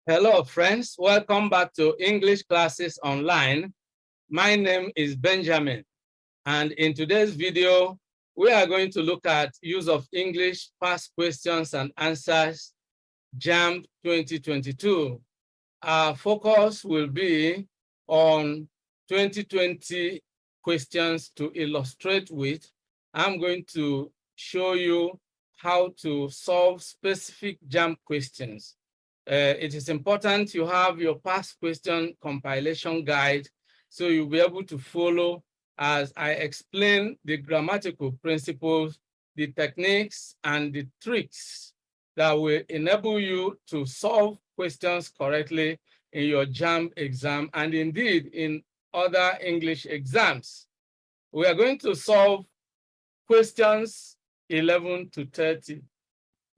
Hello, friends. Welcome back to English Classes Online. My name is Benjamin, and in today's video, we are going to look at use of English past questions and answers, JAMB 2022. Our focus will be on 2020 questions to illustrate with. I'm going to show you how to solve specific JAMB questions. It is important you have your past question compilation guide so you'll be able to follow as I explain the grammatical principles, the techniques, and the tricks that will enable you to solve questions correctly in your JAMB exam and indeed in other English exams. We are going to solve questions 11 to 30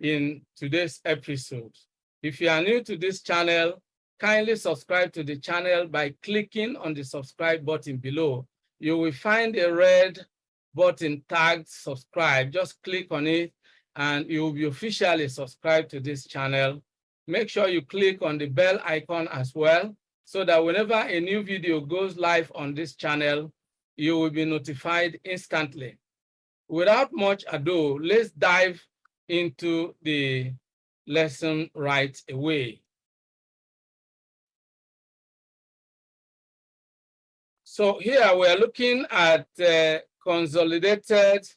in today's episode. If you are new to this channel, kindly subscribe to the channel by clicking on the subscribe button below. You will find a red button tagged subscribe. Just click on it and you will be officially subscribed to this channel. Make sure you click on the bell icon as well so that whenever a new video goes live on this channel, you will be notified instantly. Without much ado, let's dive into the lesson right away. So here we are looking at consolidated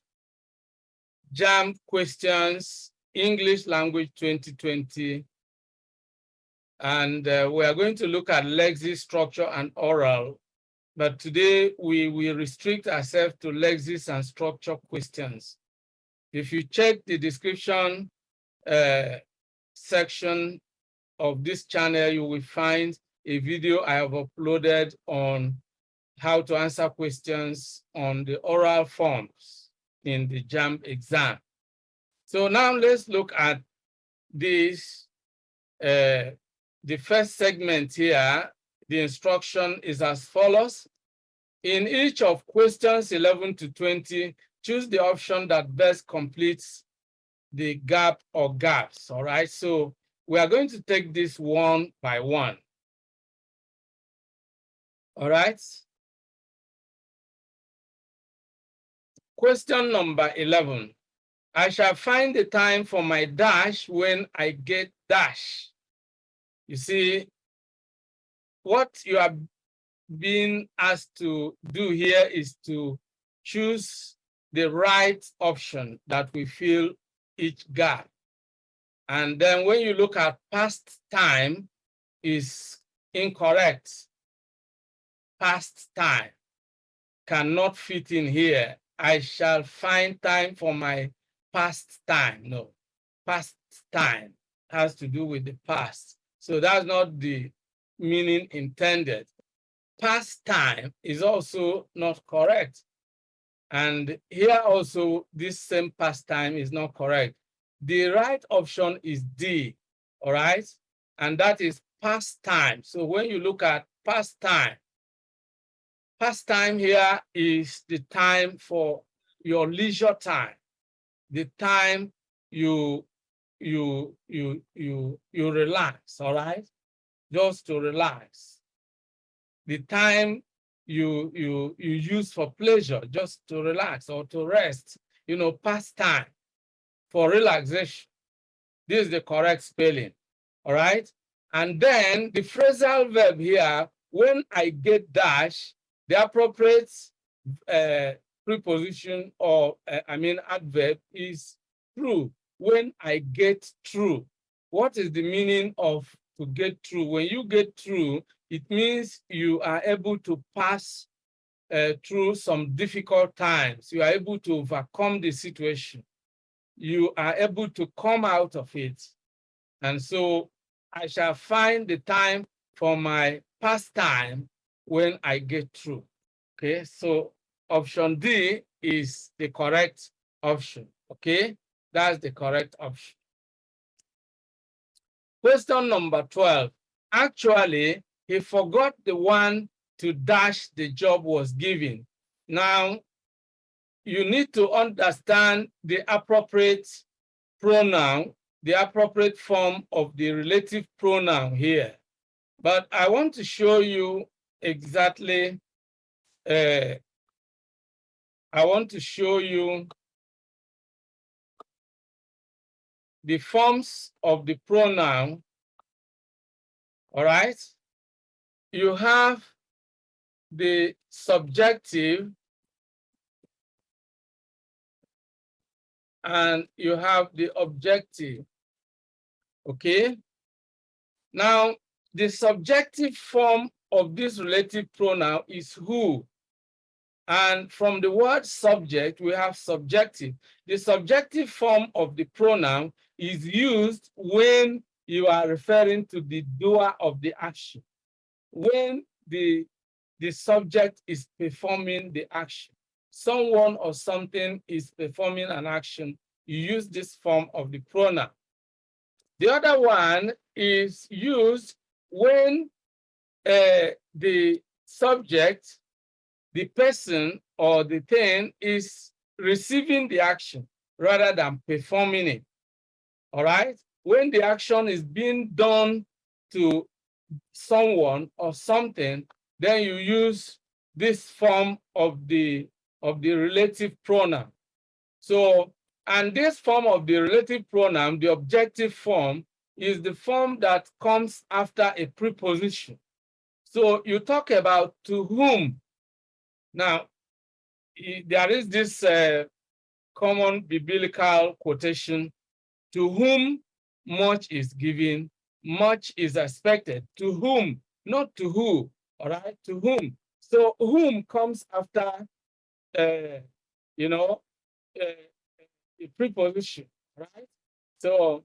JAMB questions, English language 2020. And we are going to look at lexis, structure, and oral. But today we will restrict ourselves to lexis and structure questions. If you check the description section of this channel, you will find a video I have uploaded on how to answer questions on the oral forms in the JAMB exam. So now let's look at this. The first segment here, the instruction is as follows. In each of questions 11 to 20, choose the option that best completes the gap or gaps, all right? So we are going to take this one by one, all right? Question number 11. I shall find the time for my dash when I get dash. You see, what you are being asked to do here is to choose the right option that will fill each gap. And then when you look at past time is incorrect. Past time cannot fit in here. I shall find time for my past time. No, past time has to do with the past. So that's not the meaning intended. Past time is also not correct. And here also, this same past time is not correct. The right option is D, all right? And that is past time. So when you look at past time here is the time for your leisure time, the time you relax, all right? Just to relax. The time you use for pleasure, just to relax or to rest, you know, past time for relaxation. This is the correct spelling, all right? And then the phrasal verb here, when I get dash, the appropriate preposition or adverb is true. When I get through. What is the meaning of to get through? When you get through, it means you are able to pass through some difficult times. You are able to overcome the situation. You are able to come out of it. And so I shall find the time for my past time when I get through. Okay, so option D is the correct option. Okay, that's the correct option. Question number 12. Actually, he forgot the one to dash the job was given. Now, you need to understand the appropriate pronoun the appropriate form of the relative pronoun here. But I want to show you exactly, I want to show you the forms of the pronoun, all right? You have the subjective and you have the objective, okay? Now, the subjective form of this relative pronoun is who. And from the word subject, we have subjective. The subjective form of the pronoun is used when you are referring to the doer of the action. When the subject is performing the action. Someone or something is performing an action, you use this form of the pronoun. The other one is used when the subject, the person or the thing is receiving the action rather than performing it, all right? When the action is being done to someone or something, then you use this form of the relative pronoun. So, and this form of the relative pronoun, the objective form, is the form that comes after a preposition. So you talk about to whom. Now, there is this common biblical quotation, to whom much is given, much is expected. To whom, not to who, all right? To whom. So whom comes after, you know, a preposition, right? So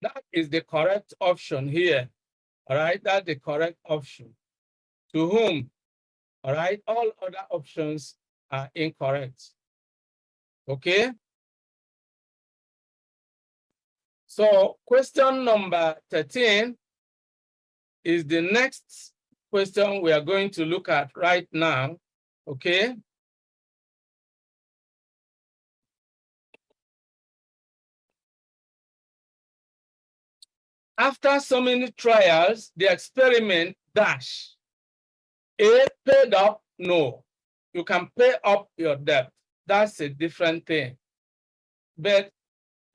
that is the correct option here, all right? That's the correct option. To whom, all right? All other options are incorrect, okay? So question number 13 is the next question we are going to look at right now, okay? After so many trials, the experiment dash. A, paid up, no. You can pay up your debt. That's a different thing. But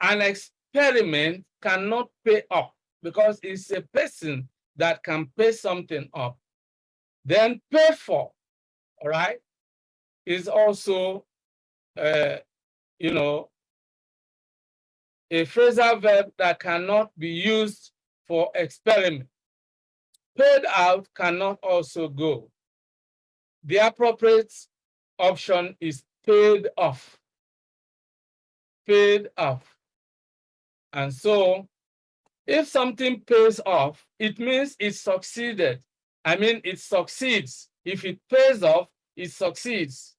an experiment cannot pay up because it's a person that can pay something up. Then pay for, all right, is also, you know, a phrasal verb that cannot be used for experiment. Paid out cannot also go. The appropriate option is paid off. Paid off. And so if something pays off, it means it succeeded. I mean, it succeeds. If it pays off, it succeeds.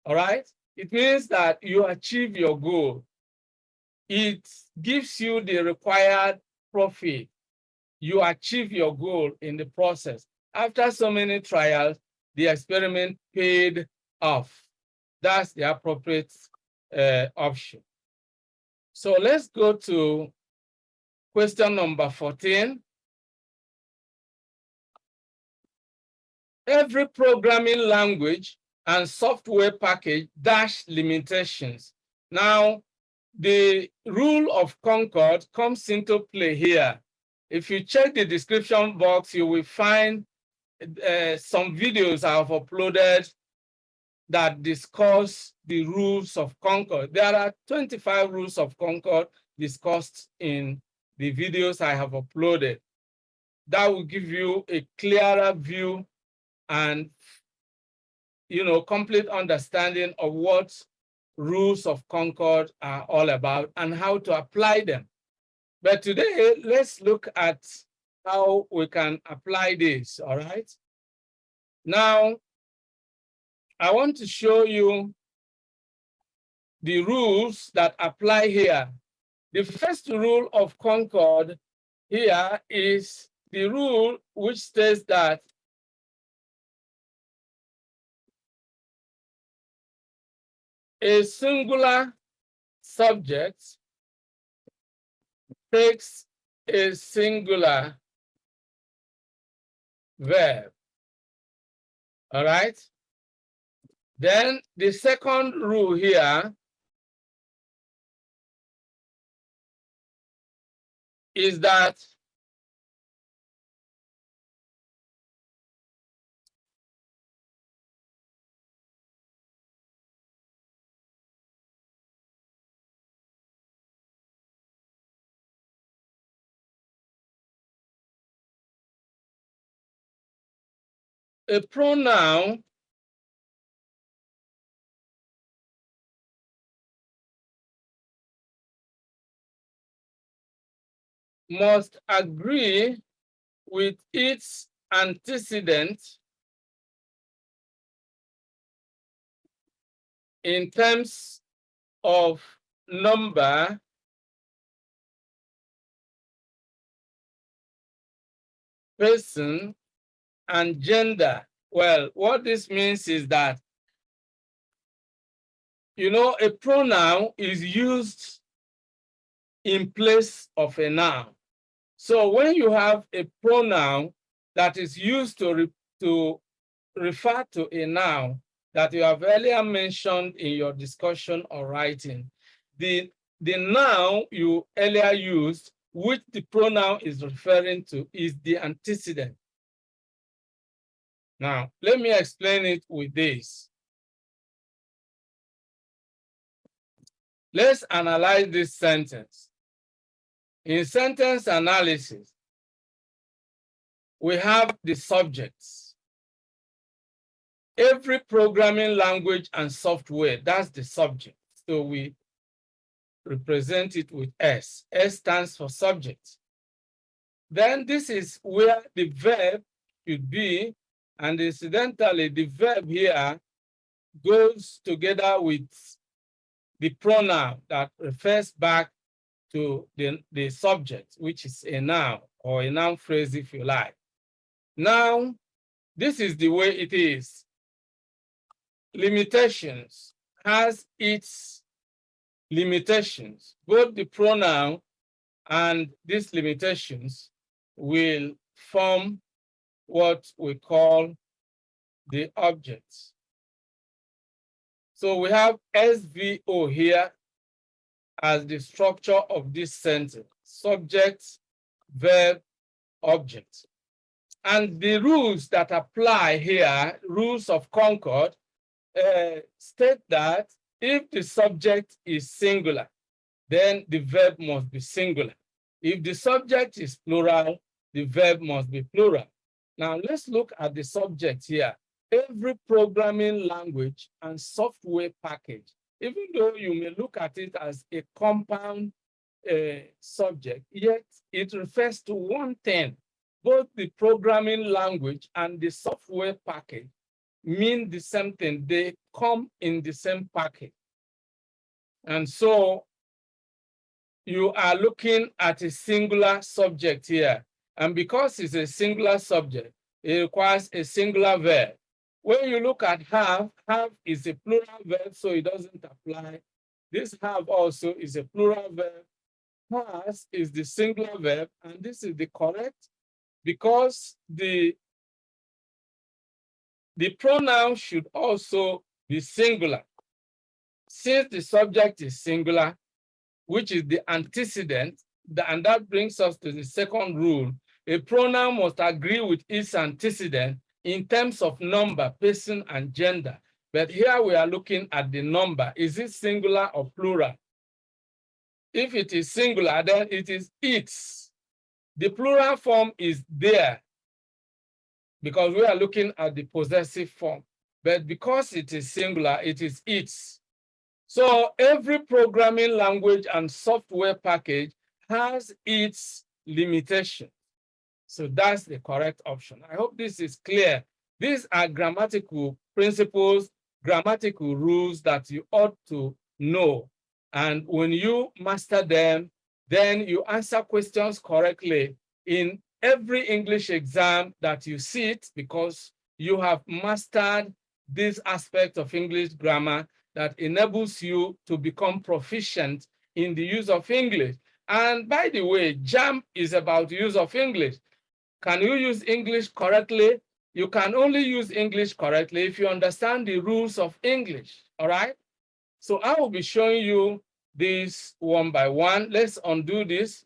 All right? It means that you achieve your goal. It gives you the required profit. You achieve your goal in the process. After so many trials, the experiment paid off. That's the appropriate option. So let's go to question number 14. Every programming language and software package dash limitations. Now, the rule of concord comes into play here. If you check the description box, you will find some videos I have uploaded that discuss the rules of concord. There are 25 rules of concord discussed in the videos I have uploaded. That will give you a clearer view and, you know, complete understanding of what rules of concord are all about and how to apply them. But today, let's look at how we can apply this, all right? Now, I want to show you the rules that apply here. The first rule of concord here is the rule which states that a singular subject takes a singular verb. All right? Then the second rule here is that a pronoun must agree with its antecedent in terms of number, person, and gender. Well, what this means is that, you know, a pronoun is used in place of a noun. So when you have a pronoun that is used to refer to a noun that you have earlier mentioned in your discussion or writing, the noun you earlier used, which the pronoun is referring to, is the antecedent. Now, let me explain it with this. Let's analyze this sentence. In sentence analysis, we have the subjects. Every programming language and software, that's the subject. So we represent it with S. S stands for subject. Then this is where the verb should be, and incidentally, the verb here goes together with the pronoun that refers back to the subject, which is a noun or a noun phrase if you like. Now, this is the way it is. Limitations has its limitations. Both the pronoun and these limitations will form what we call the objects. So we have SVO here as the structure of this sentence: subject, verb, object. And the rules that apply here, rules of Concord, state that if the subject is singular, then the verb must be singular. If the subject is plural, the verb must be plural. Now let's look at the subject here. Every programming language and software package, even though you may look at it as a compound subject, yet it refers to one thing. Both the programming language and the software package mean the same thing. They come in the same package. And so you are looking at a singular subject here. And because it's a singular subject, it requires a singular verb. When you look at have is a plural verb, so it doesn't apply. This have also is a plural verb. Has is the singular verb, and this is the correct, because the pronoun should also be singular. Since the subject is singular, which is the antecedent, and that brings us to the second rule. A pronoun must agree with its antecedent in terms of number, person, and gender. But here we are looking at the number. Is it singular or plural? If it is singular, then it is its. The plural form is there, because we are looking at the possessive form. But because it is singular, it is its. So every programming language and software package has its limitation. So that's the correct option. I hope this is clear. These are grammatical principles, grammatical rules that you ought to know. And when you master them, then you answer questions correctly in every English exam that you sit, because you have mastered this aspect of English grammar that enables you to become proficient in the use of English. And by the way, JAMB is about use of English. Can you use English correctly? You can only use English correctly if you understand the rules of English, all right? So I will be showing you this one by one. Let's undo this.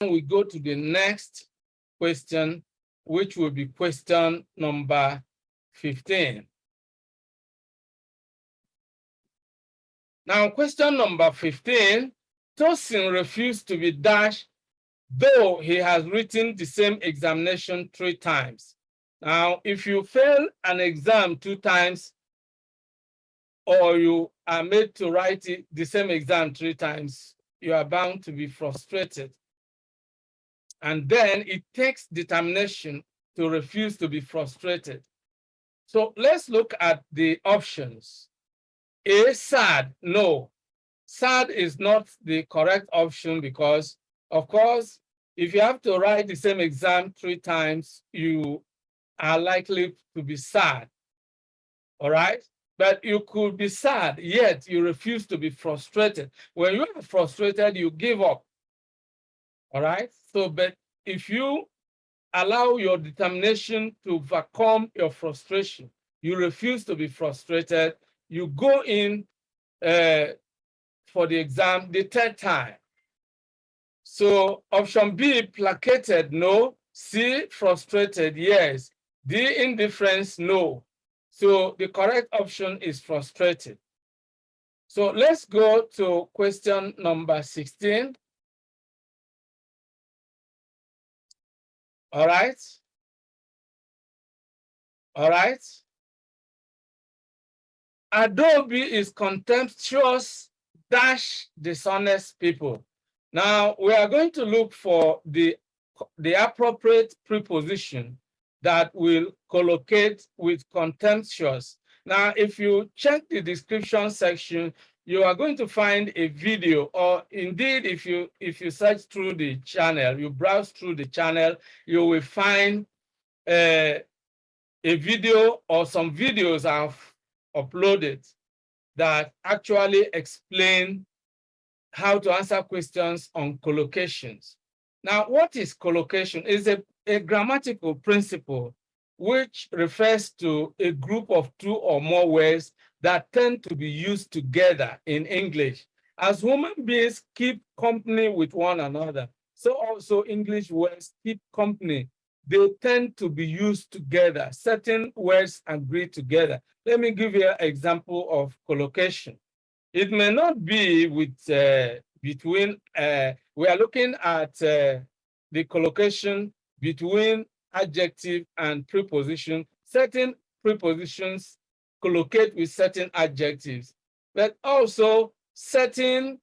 We go to the next question, which will be question number 15. Now, question number 15, Tosin refused to be dashed, though he has written the same examination 3 times. Now, if you fail an exam 2 times, or you are made to write the same exam 3 times, you are bound to be frustrated. And then it takes determination to refuse to be frustrated. So let's look at the options. A, sad, no. Sad is not the correct option because, of course, if you have to write the same exam 3 times, you are likely to be sad, all right? But you could be sad, yet you refuse to be frustrated. When you are frustrated, you give up, all right? So, but if you allow your determination to overcome your frustration, you refuse to be frustrated, you go in for the exam the 3rd time. So option B, placated, no. C, frustrated, yes. D, indifference, no. So the correct option is frustrated. So let's go to question number 16. All right. All right. Adobe is contemptuous dash dishonest people. Now we are going to look for the appropriate preposition that will collocate with contemptuous. Now, if you check the description section, you are going to find a video, or indeed, if you search through the channel, you browse through the channel, you will find a video or some videos I've uploaded that actually explain how to answer questions on collocations. Now, what is collocation? It's a grammatical principle which refers to a group of 2 or more words that tend to be used together in English. As human beings keep company with one another, so also English words keep company. They tend to be used together. Certain words agree together. Let me give you an example of collocation. It may not be with between, we are looking at the collocation between adjective and preposition. Certain prepositions collocate with certain adjectives, but also certain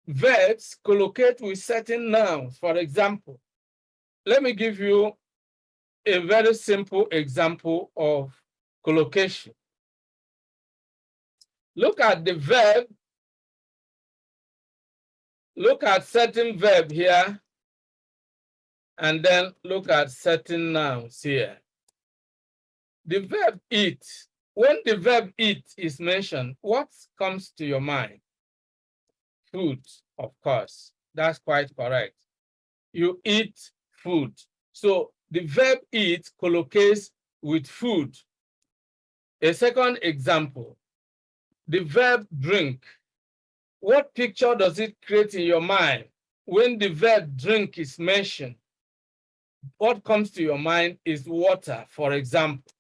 verbs collocate with certain nouns. For example, let me give you a very simple example of collocation. Look at the verb. Look at certain verb here, and then look at certain nouns here. The verb eat. When the verb eat is mentioned, what comes to your mind? Food, of course. That's quite correct. You eat food. So the verb eat collocates with food. A second example, the verb drink. What picture does it create in your mind when the verb drink is mentioned? What comes to your mind is water, for example,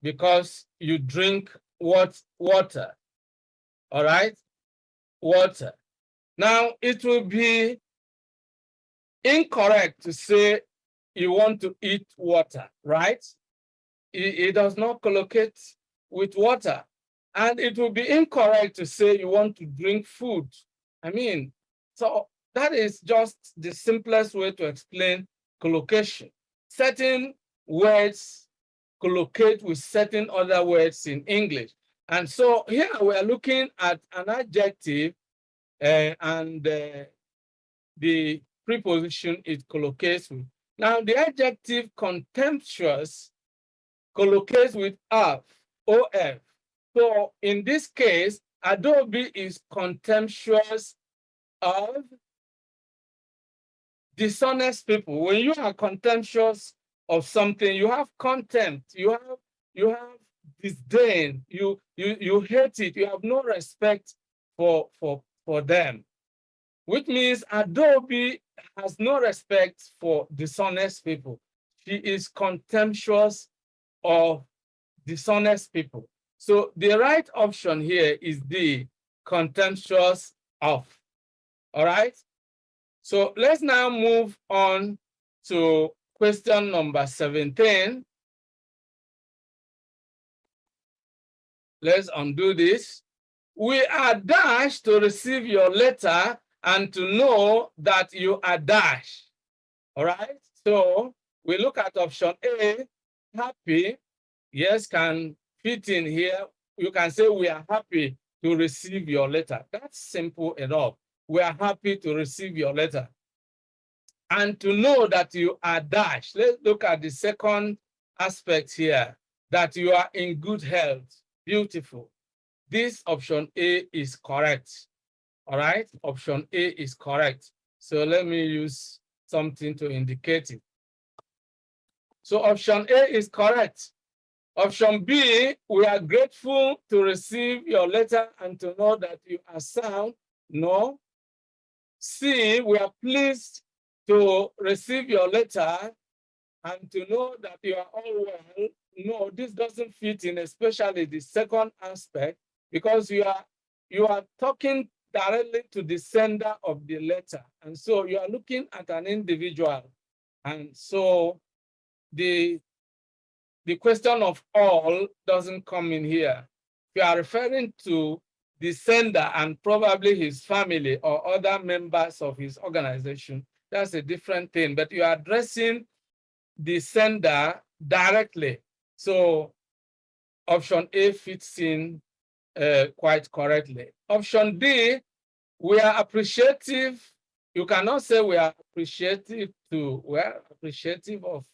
because you drink what? Water, all right? Water. Now, it will be incorrect to say you want to eat water, right? It does not collocate with water. And it will be incorrect to say you want to drink food. I mean, so that is just the simplest way to explain collocation. Certain words collocate with certain other words in English. And so here we are looking at an adjective and the preposition it collocates with. Now, the adjective contemptuous collocates with of, of. So in this case, Adobe is contemptuous of dishonest people. When you are contemptuous of something, you have contempt, you have disdain, you hate it, you have no respect for them. Which means Adobe has no respect for dishonest people. She is contemptuous of dishonest people. So the right option here is the contemptuous of. All right? So let's now move on to question number 17. Let's undo this. We are dashed to receive your letter and to know that you are dashed. All right? So we look at option A, happy. Yes, can fit in here. You can say we are happy to receive your letter. That's simple enough. We are happy to receive your letter. And to know that you are dashed. Let's look at the second aspect here, that you are in good health. Beautiful. This option A is correct. All right, option A is correct. So let me use something to indicate it. So option A is correct. Option B, we are grateful to receive your letter and to know that you are sound. No. C, we are pleased to receive your letter and to know that you are all well. No, this doesn't fit in, especially the second aspect, because you are talking directly to the sender of the letter. And so you are looking at an individual. And so the question of all doesn't come in here. You are referring to the sender and probably his family or other members of his organization. That's a different thing, but you are addressing the sender directly. So option A fits in quite correctly. Option D, we are appreciative. You cannot say we are appreciative to, well, appreciative of,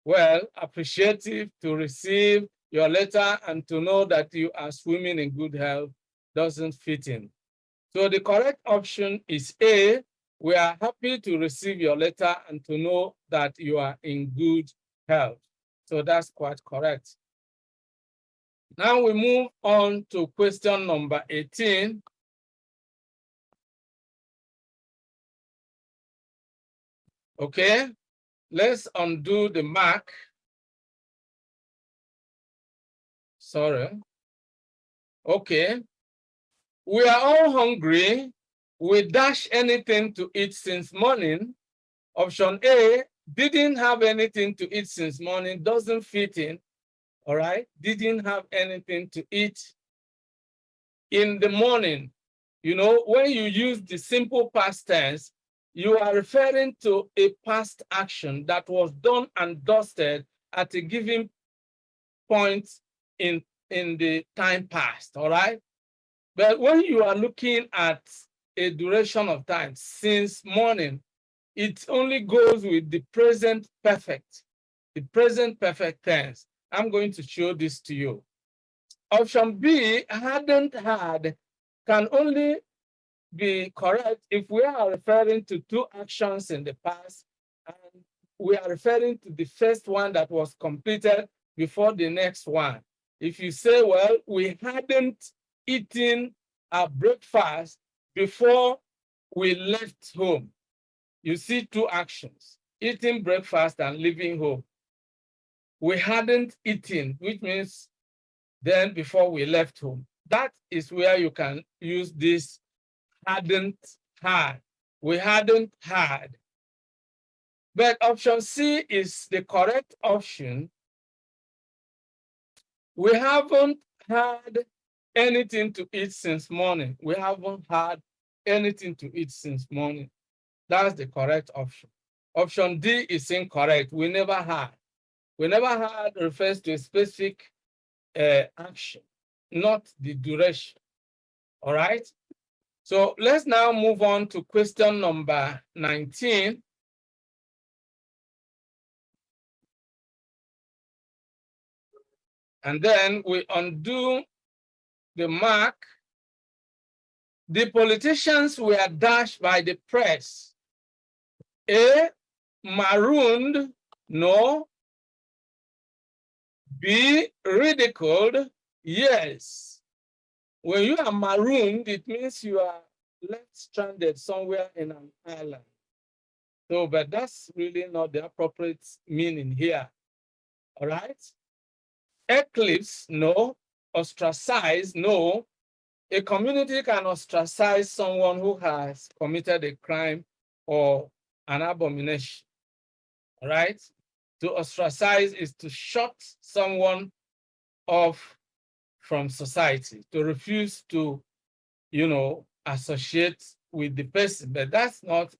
well, appreciative to receive your letter and to know that you are swimming in good health doesn't fit in. So the correct option is A. We are happy to receive your letter and to know that you are in good health. So that's quite correct. Now we move on to question number 18. Okay, let's undo the mark. Sorry. Okay. We are all hungry. We dash anything to eat since morning. Option A, didn't have anything to eat since morning, doesn't fit in. All right, didn't have anything to eat in the morning. You know, when you use the simple past tense, you are referring to a past action that was done and dusted at a given point in the time past, all right? But when you are looking at a duration of time, since morning, it only goes with the present perfect tense. I'm going to show this to you. Option B, hadn't had, can only be correct if we are referring to two actions in the past and we are referring to the first one that was completed before the next one. If you say, well, we hadn't eaten our breakfast before we left home, you see two actions, eating breakfast and leaving home. We hadn't eaten, which means then before we left home. That is where you can use this hadn't had. We hadn't had. But option C is the correct option. We haven't had anything to eat since morning. We haven't had anything to eat since morning. That's the correct option. Option D is incorrect. We never had. We never had refers to a specific action, not the duration. All right? So let's now move on to question number 19. And then we undo the mark The politicians were dashed by the press. A, marooned, no. B, ridiculed, yes. When you are marooned, it means you are left stranded somewhere in an island. So, but that's really not the appropriate meaning here. All right? Eclipse, no. Ostracize, no. A community can ostracize someone who has committed a crime or an abomination. All right? To ostracize is to shut someone off from society, to refuse to, associate with the person. But that's not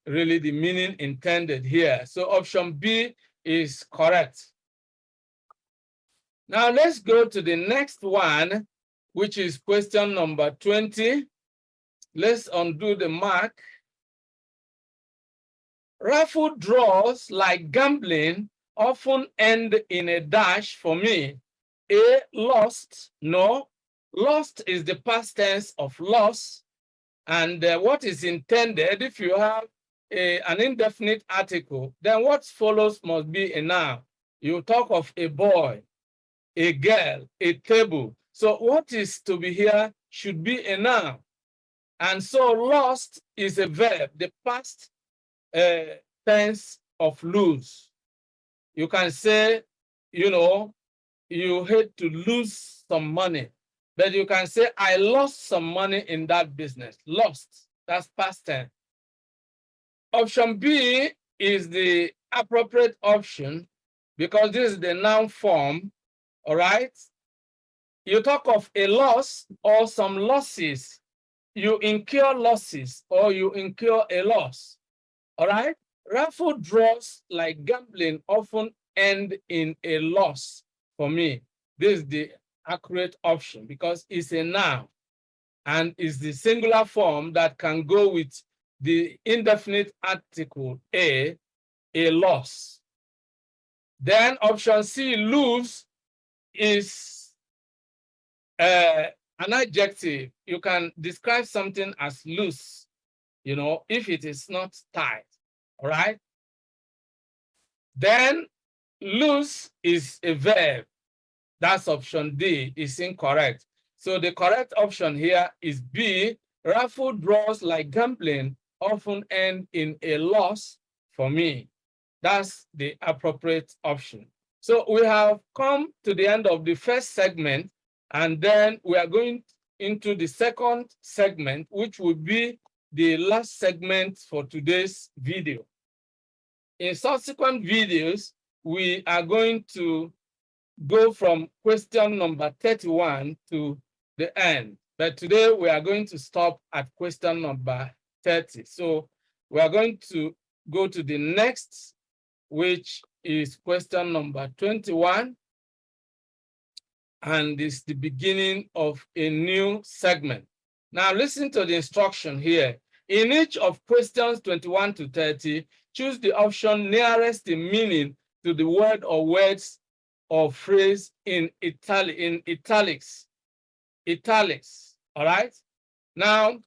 really the meaning intended here. So option B is correct. Now let's go to the next one, which is question number 20. Let's undo the mark. Raffle draws, like gambling, often end in a dash for me. A, lost, no. Lost is the past tense of loss. And what is intended, if you have an indefinite article, then what follows must be a noun. You talk of a boy, a girl, a table. So what is to be here should be a noun. And so lost is a verb, the past tense of lose. You can say, you hate to lose some money, but you can say, I lost some money in that business. Lost, that's past tense. Option B is the appropriate option because this is the noun form, all right? You talk of a loss or some losses. You incur losses or you incur a loss, all right? Raffle draws, like gambling, often end in a loss for me. This is the accurate option because it's a noun and is the singular form that can go with the indefinite article a loss. Then option C, lose, is an adjective. You can describe something as loose, if it is not tight, all right? Then loose is a verb. That's option D, is incorrect. So the correct option here is B. Raffle draws, like gambling, often end in a loss for me. That's the appropriate option. So we have come to the end of the first segment, and then we are going into the second segment, which will be the last segment for today's video. In subsequent videos, we are going to go from question number 31 to the end. But today we are going to stop at question number 30. So we are going to go to the next, which is question number 21. And it's the beginning of a new segment. Now listen to the instruction here. In each of questions 21 to 30, choose the option nearest in meaning to the word or words or phrase in italics. Italics, all right? Now,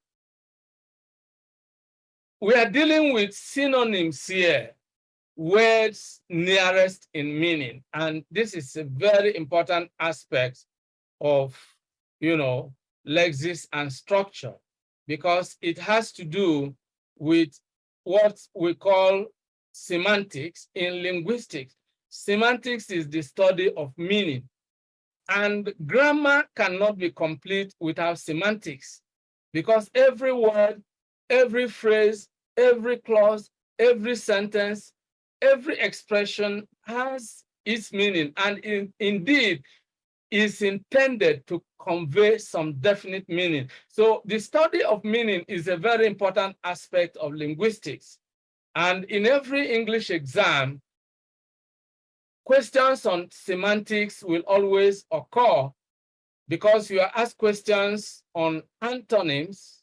we are dealing with synonyms here, words nearest in meaning. And this is a very important aspect of, lexis and structure, because it has to do with what we call semantics in linguistics. Semantics is the study of meaning, and grammar cannot be complete without semantics, because every word, every phrase, every clause, every sentence, every expression has its meaning, and indeed is intended to convey some definite meaning. So the study of meaning is a very important aspect of linguistics. And in every English exam, questions on semantics will always occur because you are asked questions on antonyms,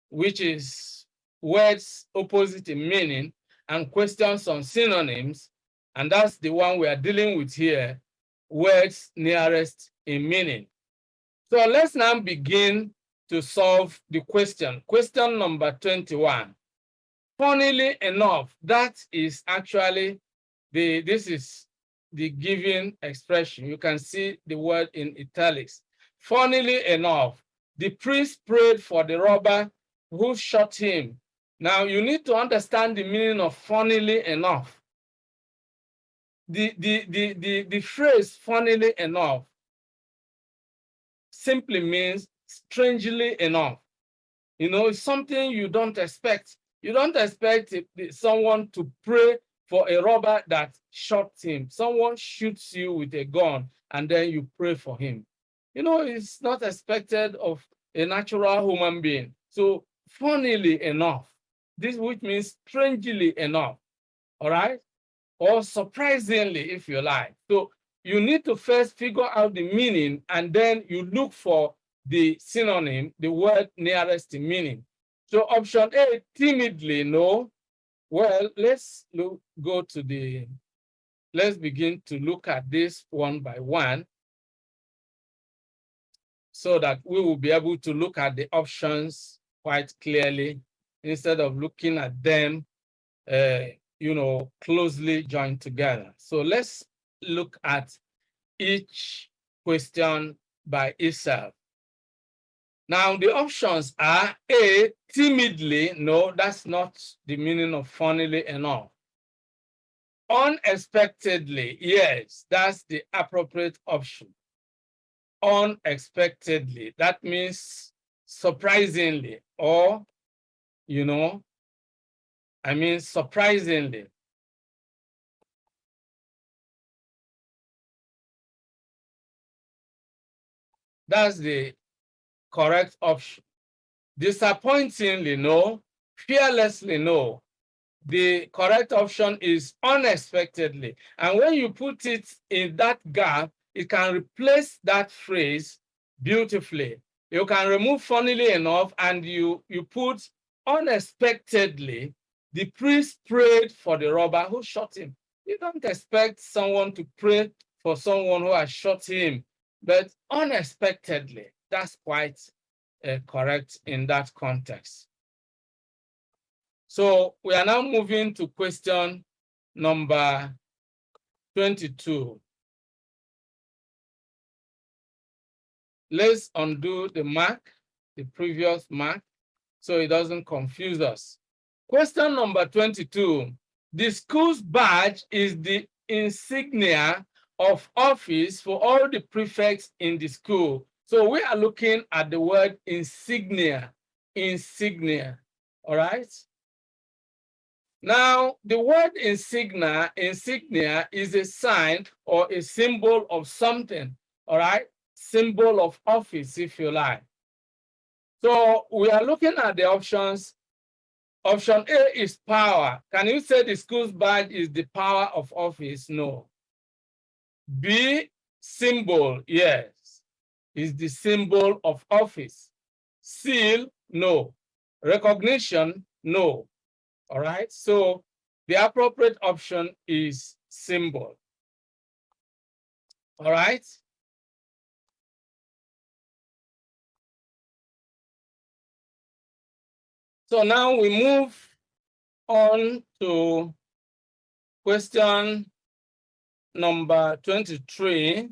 which is words opposite in meaning, and questions on synonyms, and that's the one we are dealing with here, words nearest in meaning. So let's now begin to solve the question. Question number 21. Funnily enough, that is actually this is the given expression. You can see the word in italics. Funnily enough, the priest prayed for the robber who shot him. Now you need to understand the meaning of funnily enough. The phrase funnily enough simply means strangely enough. You know, it's something you don't expect. You don't expect someone to pray for a robber that shot him. Someone shoots you with a gun and then you pray for him. You know, it's not expected of a natural human being. So funnily enough, this which means strangely enough, all right? Or surprisingly, if you like. So you need to first figure out the meaning and then you look for the synonym, the word nearest to meaning. So option A, timidly, no. Well, let's begin to look at this one by one so that we will be able to look at the options quite clearly instead of looking at them closely joined together. So let's look at each question by itself. Now, the options are A, timidly. No, that's not the meaning of funnily enough. Unexpectedly, yes, that's the appropriate option. Unexpectedly, that means surprisingly, or, surprisingly. That's the correct option. Disappointingly, no. Fearlessly, no. The correct option is unexpectedly. And when you put it in that gap, it can replace that phrase beautifully. You can remove funnily enough and you put unexpectedly. The priest prayed for the robber who shot him. You don't expect someone to pray for someone who has shot him, but unexpectedly, that's quite correct in that context. So we are now moving to question number 22. Let's undo the mark, the previous mark, so it doesn't confuse us. Question number 22. The school's badge is the insignia of office for all the prefects in the school. So we are looking at the word insignia, all right? Now, the word insignia is a sign or a symbol of something, all right? Symbol of office, if you like. So we are looking at the options. Option A is power. Can you say the school's badge is the power of office? No. B, symbol, yes, is the symbol of office. Seal, no. Recognition, no. All right, so the appropriate option is symbol. All right. So now we move on to question number 23.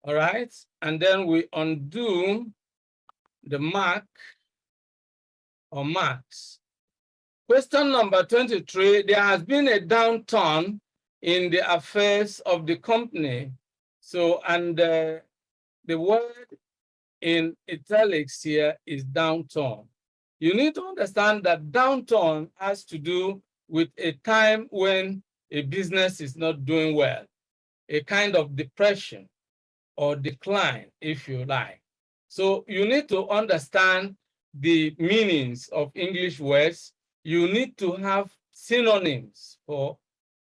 All right, and then we undo the mark or marks. Question number 23, there has been a downturn in the affairs of the company. So, and the word in italics here is downturn. You need to understand that downturn has to do with a time when a business is not doing well, a kind of depression or decline, if you like. So you need to understand the meanings of English words. You need to have synonyms for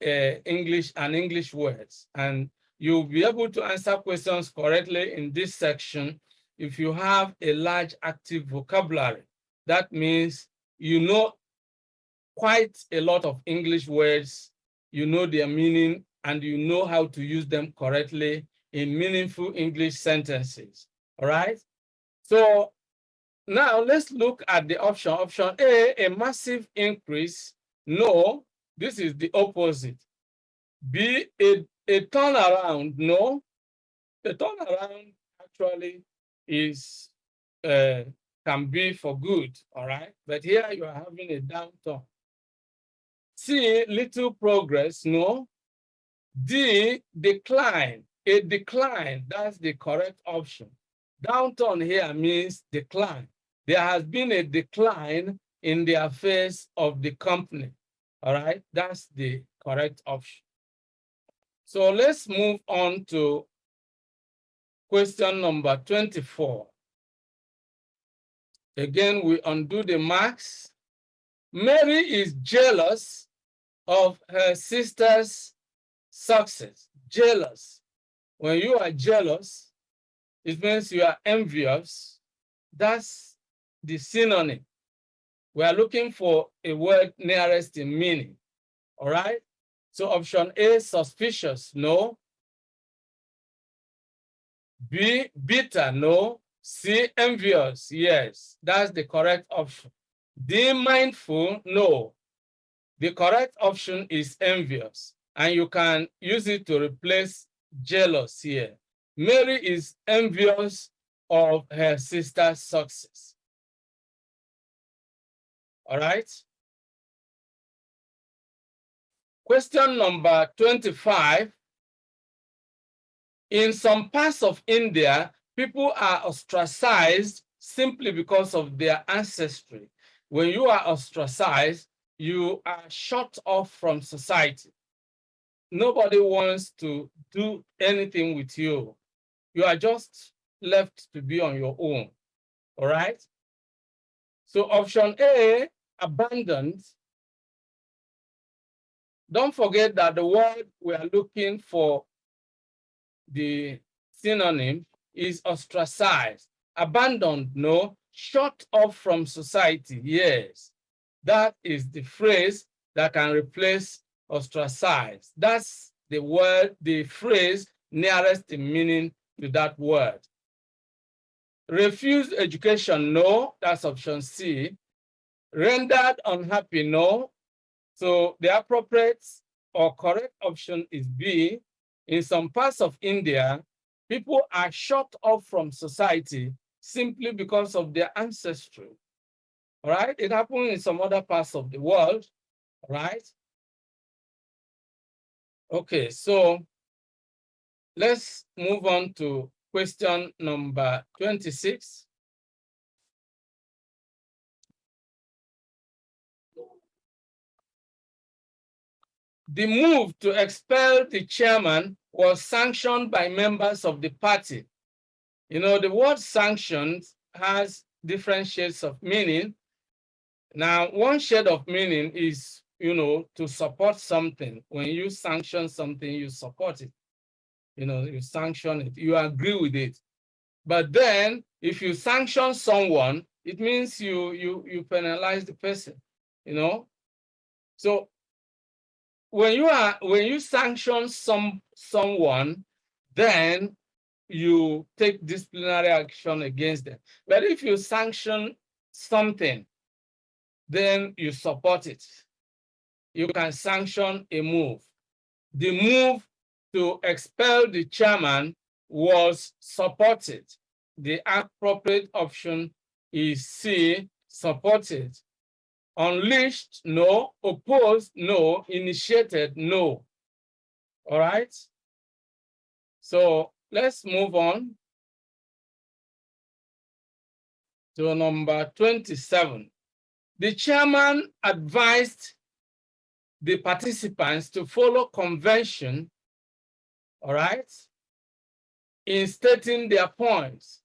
English and English words. And you'll be able to answer questions correctly in this section if you have a large active vocabulary. That means you know quite a lot of English words, you know their meaning, and you know how to use them correctly in meaningful English sentences, all right? So Now let's look at the option. Option A, a massive increase. No, this is the opposite. B, a turnaround. No, a turnaround actually is can be for good, all right? But here you are having a downturn. C, little progress. No. D, decline. A decline, that's the correct option. Downturn here means decline. There has been a decline in the affairs of the company. All right, that's the correct option. So let's move on to question number 24. Again, we undo the marks. Mary is jealous of her sister's success. Jealous. When you are jealous, it means you are envious. That's the synonym. We are looking for a word nearest in meaning. All right? So option A, suspicious, no. B, bitter, no. C, envious, yes. That's the correct option. D, mindful, no. The correct option is envious, and you can use it to replace jealous here. Mary is envious of her sister's success. All right? Question number 25. In some parts of India, people are ostracized simply because of their ancestry. When you are ostracized, you are shut off from society. Nobody wants to do anything with you. You are just left to be on your own. All right? So option A, abandoned. Don't forget that the word we are looking for, the synonym, is ostracized. Abandoned, no. Shut off from society, yes. That is the phrase that can replace ostracized. That's the word, the phrase nearest in meaning to that word. Refused education, no. That's option C. Rendered unhappy, no. So the appropriate or correct option is B. In some parts of India, people are shut off from society simply because of their ancestry. All right? It happens in some other parts of the world, right? Okay, so let's move on to question number 26. The move to expel the chairman was sanctioned by members of the party. You know, the word sanctioned has different shades of meaning. Now, one shade of meaning is, you know, to support something. When you sanction something, you support it. You know, you sanction it, you agree with it. But then if you sanction someone, it means you penalize the person, you know? So when you sanction someone, then you take disciplinary action against them. But if you sanction something, then you support it. You can sanction a move. The move to expel the chairman was supported. The appropriate option is C, supported. Unleashed, no. Opposed, no. Initiated, no. All right? So let's move on to number 27. The chairman advised the participants to follow convention, all right, in stating their points,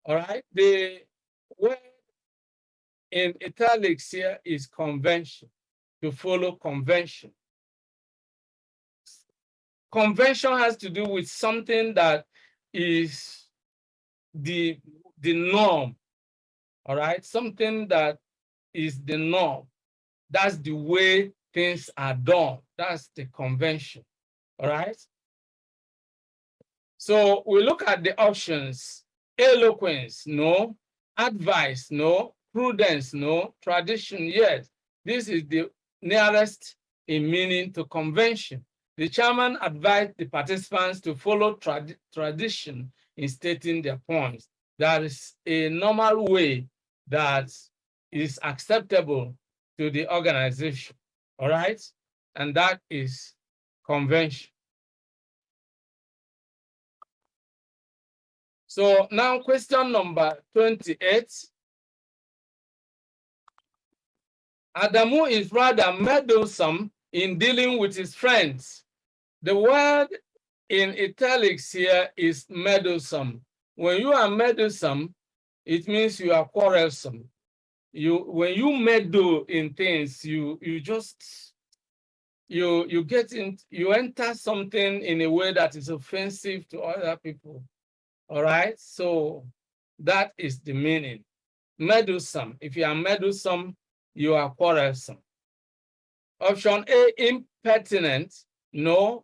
all right? The word in italics here is convention, to follow convention. Convention has to do with something that is the norm, all right? Something that is the norm. That's the way things are done. That's the convention, all right? So we look at the options. Eloquence, no. Advice, no. Prudence, no. Tradition, yes. This is the nearest in meaning to convention. The chairman advised the participants to follow tradition in stating their points. That is a normal way that is acceptable to the organization, all right? And that is convention. So now question number 28. Adamu is rather meddlesome in dealing with his friends. The word in italics here is meddlesome. When you are meddlesome, it means you are quarrelsome. When you meddle in things, you enter something in a way that is offensive to other people. All right, so that is the meaning. Meddlesome. If you are meddlesome, you are quarrelsome. Option A, impertinent, no.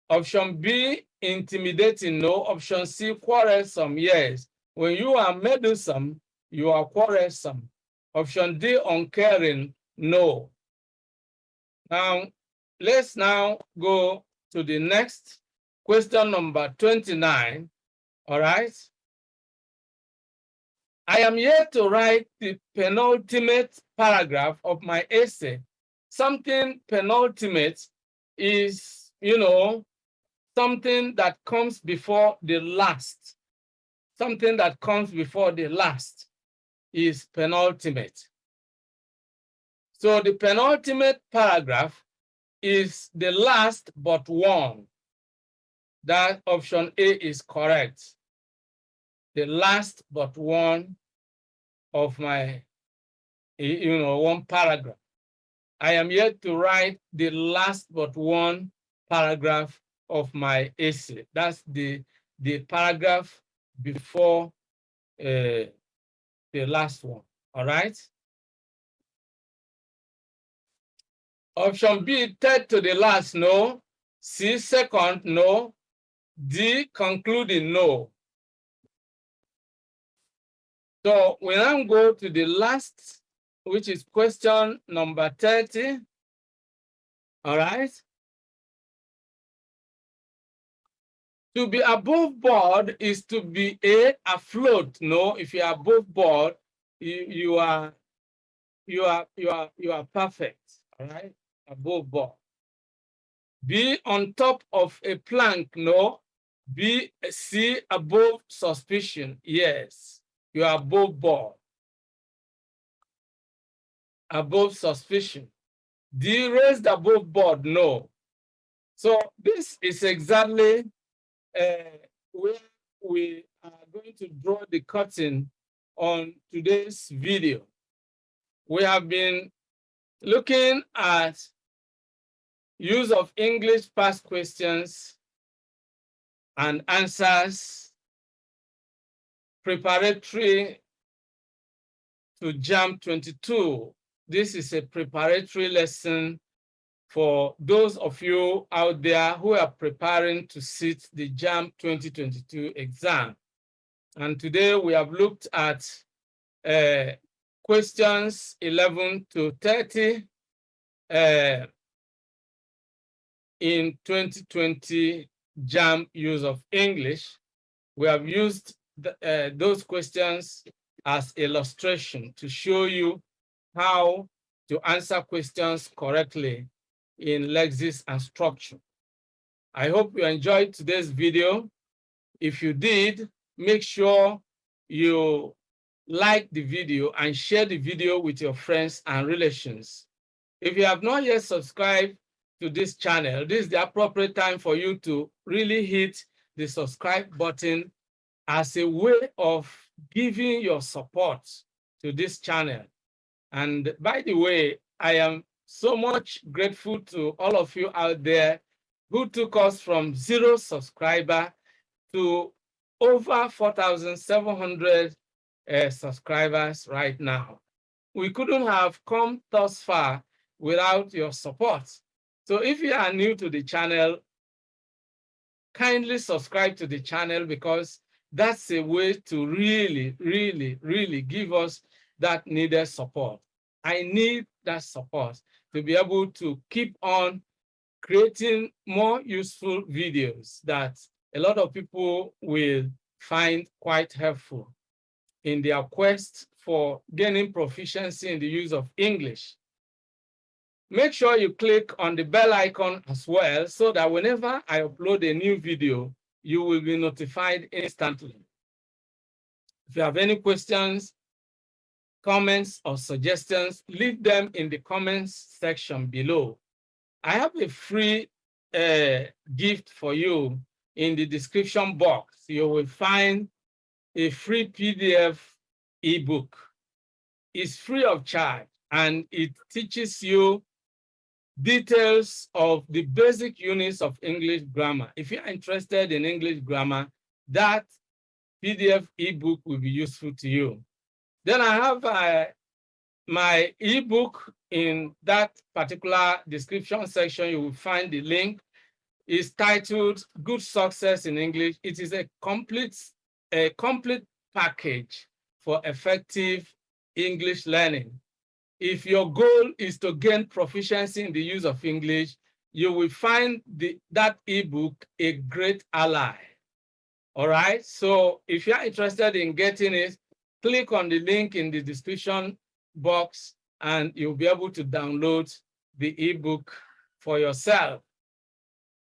Option B, intimidating, no. Option C, quarrelsome, yes. When you are meddlesome, you are quarrelsome. Option D, uncaring, no. Now, let's now go to the next question number 29, all right? I am here to write the penultimate paragraph of my essay. Something penultimate is, something that comes before the last. Something that comes before the last is penultimate. So the penultimate paragraph is the last but one. That option A is correct. The last but one of my, one paragraph. I am here to write the last but one paragraph of my essay. That's the paragraph before the last one, all right? Option B, third to the last, no. C, second, no. D, concluding, no. So we now go to the last, which is question number 30. All right. To be above board is to be A, afloat. No, if you are above board, you are perfect. All right, above board. B, on top of a plank. No. B, C, above suspicion. Yes, you are above board. Above suspicion. D, raised above board. No. So this is exactly where we are going to draw the curtain on today's video. We have been looking at use of English past questions and answers preparatory to JAMB 22. This is a preparatory lesson for those of you out there who are preparing to sit the JAMB 2022 exam. And today we have looked at questions 11 to 30 in 2020 JAMB use of English. We have used those questions as illustration to show you how to answer questions correctly in lexis and structure. I hope you enjoyed today's video. If you did, make sure you like the video and share the video with your friends and relations. If you have not yet subscribed to this channel, this is the appropriate time for you to really hit the subscribe button as a way of giving your support to this channel. And by the way, I am so much grateful to all of you out there who took us from 0 subscriber to over 4,700 subscribers right now. We couldn't have come thus far without your support. So if you are new to the channel, kindly subscribe to the channel because That's a way to really, really, really give us that needed support. I need that support to be able to keep on creating more useful videos that a lot of people will find quite helpful in their quest for gaining proficiency in the use of English. Make sure you click on the bell icon as well so that whenever I upload a new video, you will be notified instantly. If you have any questions, comments, or suggestions, leave them in the comments section below. I have a free gift for you in the description box. You will find a free PDF ebook. It's free of charge, and it teaches you details of the basic units of English grammar. If you're interested in English grammar, that PDF ebook will be useful to you. Then I have my ebook in that particular description section. You will find the link. It's titled Good Success in English. It is a complete package for effective English learning. If your goal is to gain proficiency in the use of English, you will find that ebook a great ally. All right, so if you're interested in getting it, click on the link in the description box and you'll be able to download the ebook for yourself.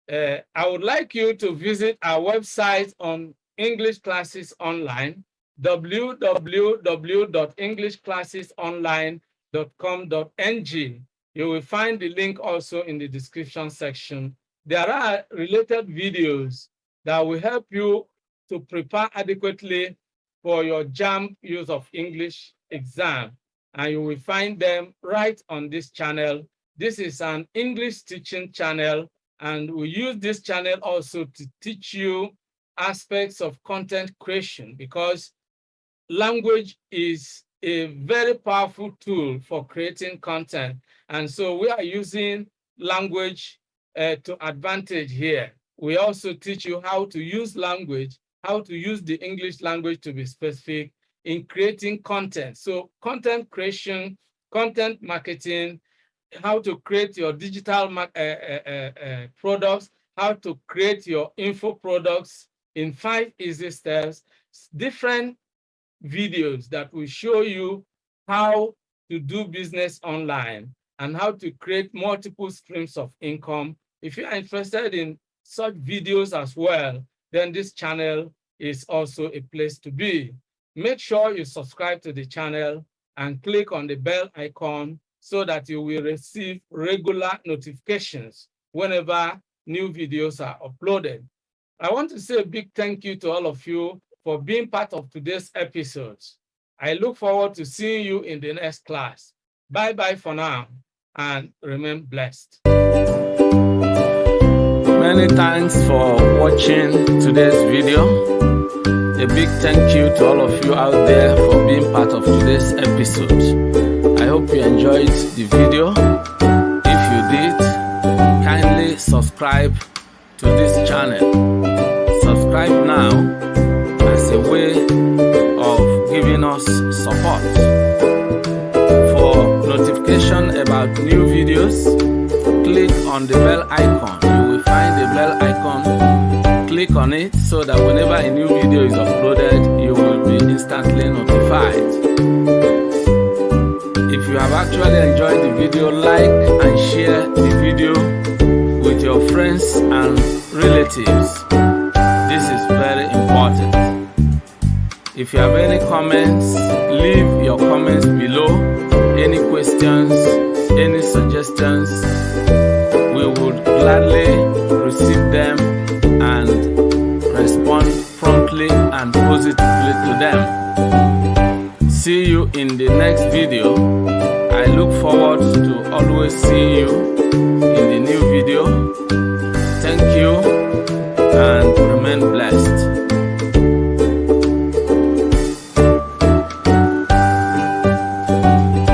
I would like you to visit our website on English Classes Online, www.englishclassesonline.com.ng. You will find the link also in the description section. There are related videos that will help you to prepare adequately for your JAMB Use of English exam. And you will find them right on this channel. This is an English teaching channel, and we use this channel also to teach you aspects of content creation, because language is a very powerful tool for creating content. And so we are using language to advantage here. We also teach you how to use language, how to use the English language to be specific in creating content. So content creation, content marketing, how to create your digital products, how to create your info products in 5 easy steps, different videos that will show you how to do business online and how to create multiple streams of income. If you are interested in such videos as well, then this channel is also a place to be. Make sure you subscribe to the channel and click on the bell icon so that you will receive regular notifications whenever new videos are uploaded. I want to say a big thank you to all of you for being part of today's episodes. I look forward to seeing you in the next class. Bye-bye for now, and remain blessed. Many thanks for watching today's video. A big thank you to all of you out there for being part of today's episode. I hope you enjoyed the video. If you did, kindly subscribe to this channel. Subscribe now as a way of giving us support. For notification about new videos, click on the bell icon. You will find the bell icon. Click on it so that whenever a new video is uploaded, you will be instantly notified. If you have actually enjoyed the video, like and share the video with your friends and relatives. This is very important. If you have any comments, leave your comments below. Any questions, any suggestions, we would gladly receive them and respond promptly and positively to them. See you in the next video. I look forward to always seeing you in the new video.